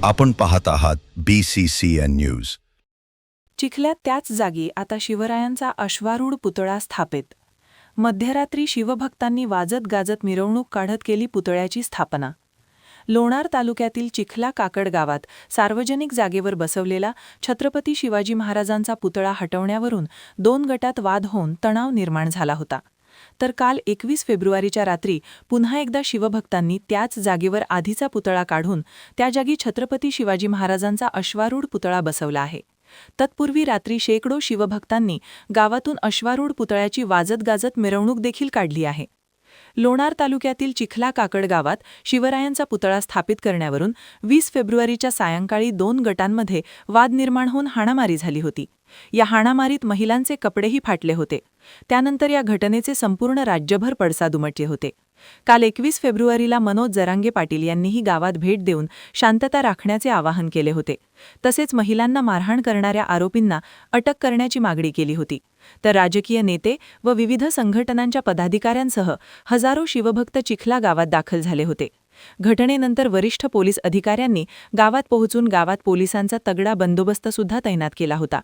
आपण पाहत आहात BCCN न्यूज. चिखल्यात त्याच जागी आता शिवरायांचा अश्वारूढ पुतळा स्थापित. मध्यरात्री शिवभक्तांनी वाजत गाजत मिरवणूक काढत केली पुतळ्याची स्थापना. लोणार तालुक्यातील चिखला काकड गावात सार्वजनिक जागेवर बसवलेला छत्रपती शिवाजी महाराजांचा पुतळा हटवण्यावरून 2 गटात वाद होऊन तणाव निर्माण झाला होता. तर काल 21 फेब्रुवारीच्या रात्री पुन्हा एकदा शिवभक्तांनी त्याच जागेवर आधीचा पुतळा काढून त्या जागी छत्रपती शिवाजी महाराजांचा अश्वारूढ पुतळा बसवला आहे. तत्पूर्वी रात्री शेकडो शिवभक्तांनी गावातून अश्वारूढ पुतळ्याची वाजत गाजत मिरवणूक देखील काढली आहे. लोणार तालुक्यातील चिखला काकड गावात शिवरायांचा पुतळा स्थापित करण्यावरून 20 फेब्रुवारीच्या सायंकाळी 2 गटांमध्ये वाद निर्माण होऊन हाणामारी झाली होती. या हाणामारीत महिलांचे कपडेही फाटले होते. त्यानंतर या घटनेचे संपूर्ण राज्यभर पडसाद उमटले होते. काल 21 फेब्रुवारीला मनोज जरांगे पाटील यांनीही गावात भेट देऊन शांतता राखण्याचे आवाहन केले होते. तसेच महिलांना मारहाण करणाऱ्या आरोपींना अटक करण्याची मागणी केली होती. तर राजकीय नेते व विविध संघटनांच्या पदाधिकाऱ्यांसह हजारो शिवभक्त चिखला गावात दाखल झाले होते. घटनेनंतर वरिष्ठ पोलीस अधिकाऱ्यांनी गावात पोहोचून गावात पोलिसांचा तगडा बंदोबस्त सुद्धा तैनात केला होता.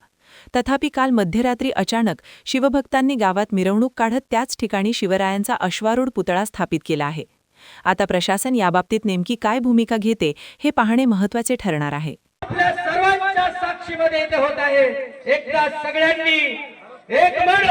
तथापि काल मध्यरात्री अचानक शिवभक्तांनी गावात मिरवणूक काढत त्याच ठिकाणी शिवरायांचा अश्वारूढ पुतळा स्थापित केला आहे. आता प्रशासन याबाबतीत नेमकी काय भूमिका घेते हे पाहणे महत्त्वाचे ठरणार आहे. आपल्या सर्वांच्या साक्षीमध्ये इथे होत आहे. एकदा सगळ्यांनी एक मन